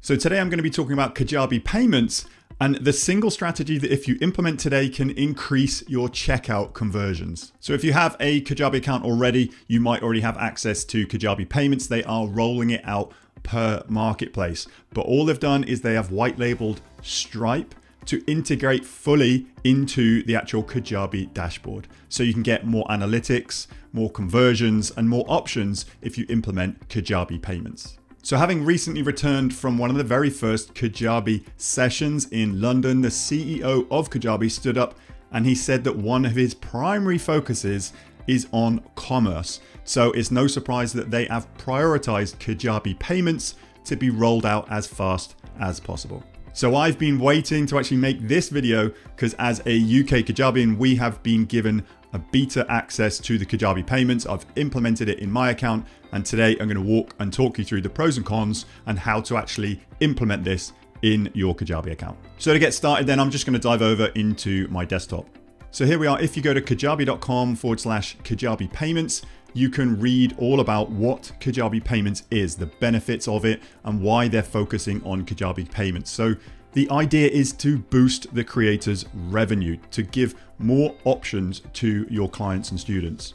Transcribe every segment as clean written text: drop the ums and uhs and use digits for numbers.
So today I'm going to be talking about Kajabi Payments and the single strategy that if you implement today can increase your checkout conversions. So if you have a Kajabi account already, you might already have access to Kajabi Payments. They are rolling it out per marketplace, but all they've done is they have white labeled Stripe to integrate fully into the actual Kajabi dashboard. So you can get more analytics, more conversions, and more options if you implement Kajabi Payments. So having recently returned from one of the very first Kajabi sessions in London, the CEO of Kajabi stood up and he said that one of his primary focuses is on commerce. So it's no surprise that they have prioritized Kajabi Payments to be rolled out as fast as possible. So I've been waiting to actually make this video because as a UK Kajabian, we have been given a beta access to the Kajabi Payments. I've implemented it in my account, and today I'm going to walk and talk you through the pros and cons and how to actually implement this in your Kajabi account. So to get started then, I'm just going to dive over into my desktop. So here we are. If you go to kajabi.com/Kajabi Payments, you can read all about what Kajabi Payments is, the benefits of it, and why they're focusing on Kajabi Payments. So the idea is to boost the creator's revenue, to give more options to your clients and students.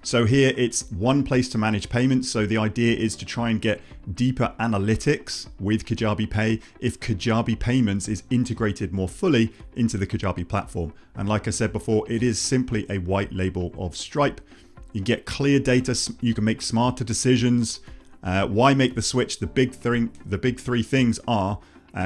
So here it's one place to manage payments. So the idea is to try and get deeper analytics with Kajabi Pay if Kajabi Payments is integrated more fully into the Kajabi platform. And like I said before, it is simply a white label of Stripe. You get clear data, you can make smarter decisions. Why make the switch? The big three things are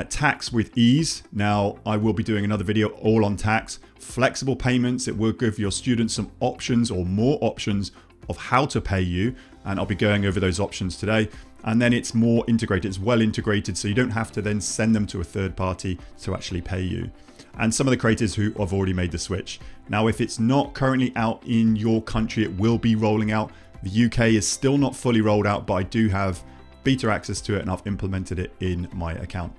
tax with ease. Now, I will be doing another video all on tax. Flexible payments, it will give your students some options or more options of how to pay you. And I'll be going over those options today. And then it's more integrated, it's well integrated, so you don't have to then send them to a third party to actually pay you. And some of the creators who have already made the switch. Now, if it's not currently out in your country, it will be rolling out. The UK is still not fully rolled out, but I do have beta access to it and I've implemented it in my account.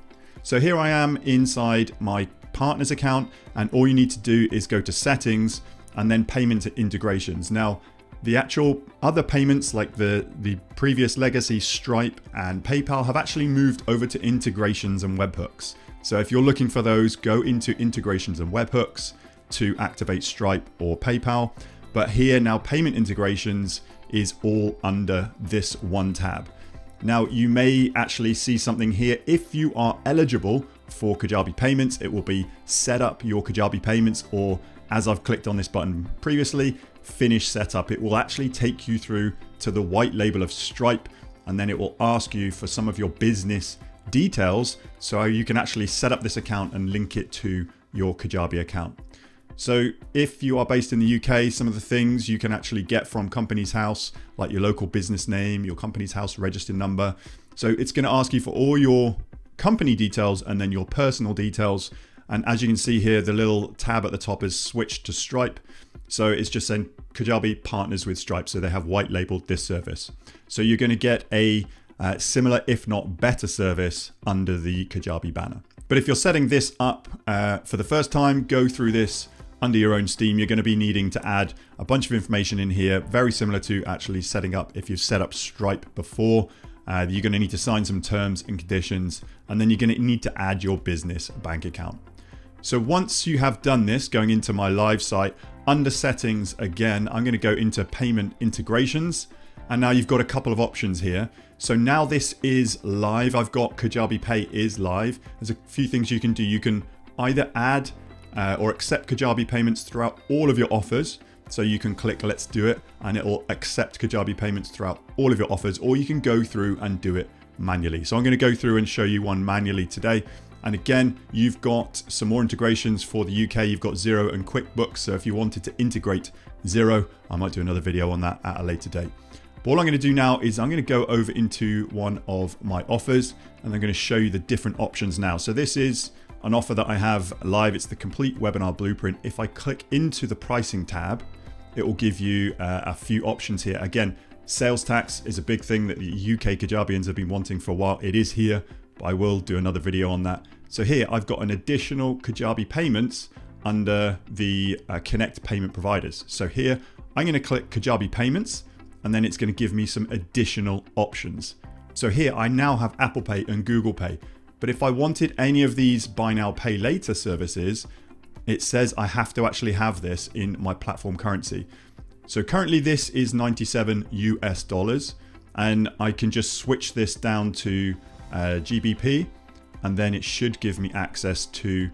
So here I am inside my partner's account, and all you need to do is go to settings and then payment integrations. Now, the actual other payments like the previous legacy Stripe and PayPal have actually moved over to integrations and webhooks. So if you're looking for those, go into integrations and webhooks to activate Stripe or PayPal. But here now payment integrations is all under this one tab. Now you may actually see something here. If you are eligible for Kajabi Payments, it will be set up your Kajabi Payments, or as I've clicked on this button previously, finish setup. It will actually take you through to the white label of Stripe, and then it will ask you for some of your business details so you can actually set up this account and link it to your Kajabi account. So if you are based in the UK, some of the things you can actually get from Companies House, like your local business name, your Companies House registered number. So it's going to ask you for all your company details and then your personal details. And as you can see here, the little tab at the top is switched to Stripe. So it's just saying Kajabi partners with Stripe. So they have white labeled this service. So you're going to get a similar, if not better service under the Kajabi banner. But if you're setting this up for the first time, go through this under your own steam. You're going to be needing to add a bunch of information in here, very similar to actually setting up if you've set up Stripe before. You're going to need to sign some terms and conditions, and then you're going to need to add your business bank account. So once you have done this, going into my live site, under settings again, I'm going to go into payment integrations. And now you've got a couple of options here. So now this is live. I've got Kajabi Pay is live. There's a few things you can do. You can either add or accept Kajabi Payments throughout all of your offers. So you can click let's do it and it will accept Kajabi Payments throughout all of your offers, or you can go through and do it manually. So I'm going to go through and show you one manually today. And again, you've got some more integrations for the UK. You've got Xero and QuickBooks. So if you wanted to integrate Xero, I might do another video on that at a later date. But all I'm going to do now is I'm going to go over into one of my offers and I'm going to show you the different options now. So this is an offer that I have live. It's the complete webinar blueprint. If I click into the pricing tab, it will give you a few options here. Again, sales tax is a big thing that the UK Kajabians have been wanting for a while. It is here, but I will do another video on that. So here I've got an additional Kajabi Payments under the Connect payment providers. So here I'm going to click Kajabi Payments, and then it's going to give me some additional options. So here I now have Apple Pay and Google Pay. But if I wanted any of these buy now, pay later services, it says I have to actually have this in my platform currency. So currently this is 97 US dollars, and I can just switch this down to GBP, and then it should give me access to,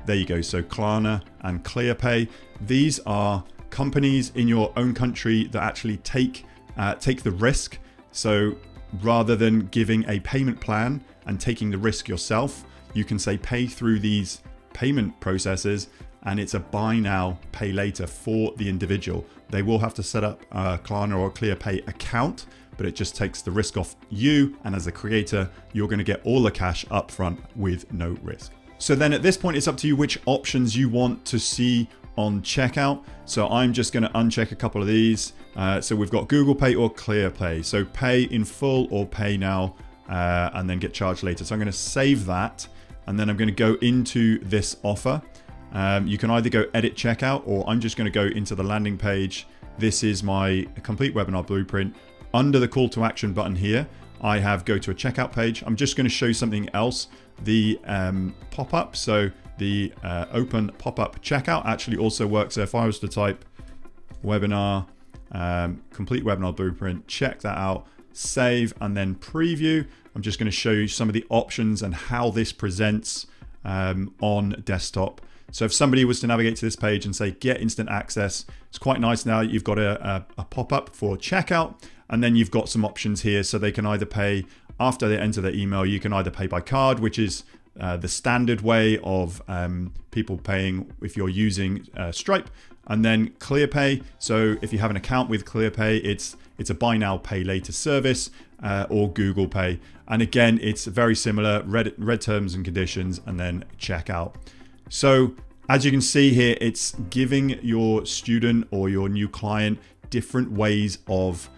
there you go, so Klarna and ClearPay. These are companies in your own country that actually take the risk. So rather than giving a payment plan and taking the risk yourself, you can say pay through these payment processes, and it's a buy now, pay later for the individual. They will have to set up a Klarna or a ClearPay account, but it just takes the risk off you, and as a creator, you're going to get all the cash up front with no risk. So then at this point, it's up to you which options you want to see on checkout. So I'm just going to uncheck a couple of these. So we've got Google Pay or ClearPay. So pay in full or pay now and then get charged later. So I'm going to save that, and then I'm going to go into this offer. You can either go edit checkout, or I'm just going to go into the landing page. This is my complete webinar blueprint. Under the call to action button here, I have go to a checkout page. I'm just going to show you something else. The pop-up, so the open pop-up checkout actually also works. So if I was to type webinar, complete webinar blueprint, check that out, save, and then preview. I'm just going to show you some of the options and how this presents on desktop. So if somebody was to navigate to this page and say get instant access, it's quite nice. Now you've got a pop-up for checkout, and then you've got some options here. So they can either pay after they enter their email. You can either pay by card, which is the standard way of people paying if you're using Stripe, and then ClearPay. So if you have an account with ClearPay, it's a buy now, pay later service, or Google Pay. And again, it's very similar, read terms and conditions, and then checkout. So as you can see here, it's giving your student or your new client different ways of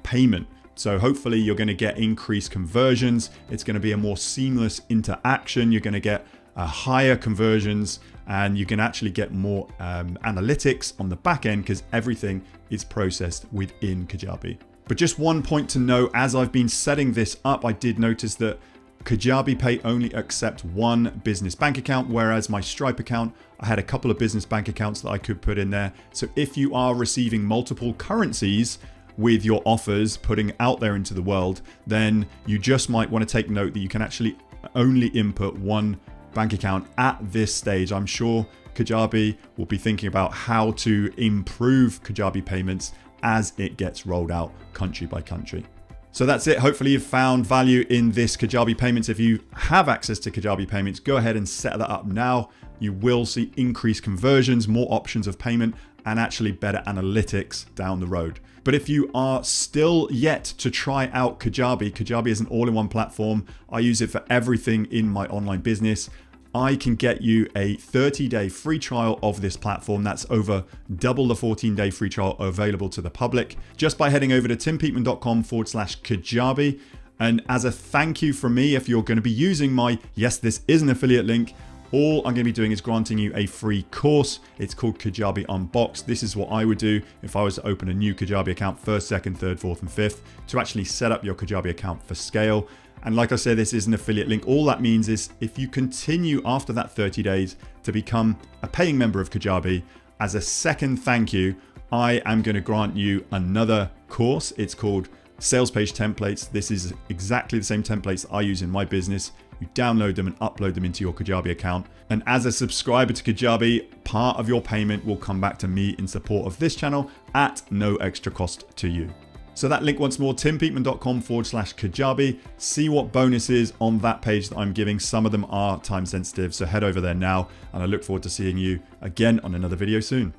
payment. So hopefully you're going to get increased conversions. It's going to be a more seamless interaction. You're going to get higher conversions, and you can actually get more analytics on the back end because everything is processed within Kajabi. But just one point to know, as I've been setting this up, I did notice that Kajabi Pay only accept one business bank account, whereas my Stripe account, I had a couple of business bank accounts that I could put in there. So if you are receiving multiple currencies with your offers putting out there into the world, then you just might want to take note that you can actually only input one bank account at this stage. I'm sure Kajabi will be thinking about how to improve Kajabi Payments as it gets rolled out country by country. So that's it. Hopefully you've found value in this Kajabi Payments. If you have access to Kajabi Payments, go ahead and set that up now. You will see increased conversions, more options of payment, and actually better analytics down the road. But if you are still yet to try out Kajabi, Kajabi is an all-in-one platform. I use it for everything in my online business. I can get you a 30-day free trial of this platform. That's over double the 14-day free trial available to the public just by heading over to timpeatman.com/Kajabi. And as a thank you from me, if you're going to be using my, yes, this is an affiliate link, all I'm going to be doing is granting you a free course. It's called Kajabi Unboxed. This is what I would do if I was to open a new Kajabi account, first, second, third, fourth, and fifth, to actually set up your Kajabi account for scale. And like I said, this is an affiliate link. All that means is if you continue after that 30 days to become a paying member of Kajabi, as a second thank you, I am going to grant you another course. It's called Sales Page Templates. This is exactly the same templates I use in my business. You download them and upload them into your Kajabi account. And as a subscriber to Kajabi, part of your payment will come back to me in support of this channel at no extra cost to you. So that link once more, timpeatman.com/Kajabi. See what bonuses on that page that I'm giving. Some of them are time sensitive, so head over there now. And I look forward to seeing you again on another video soon.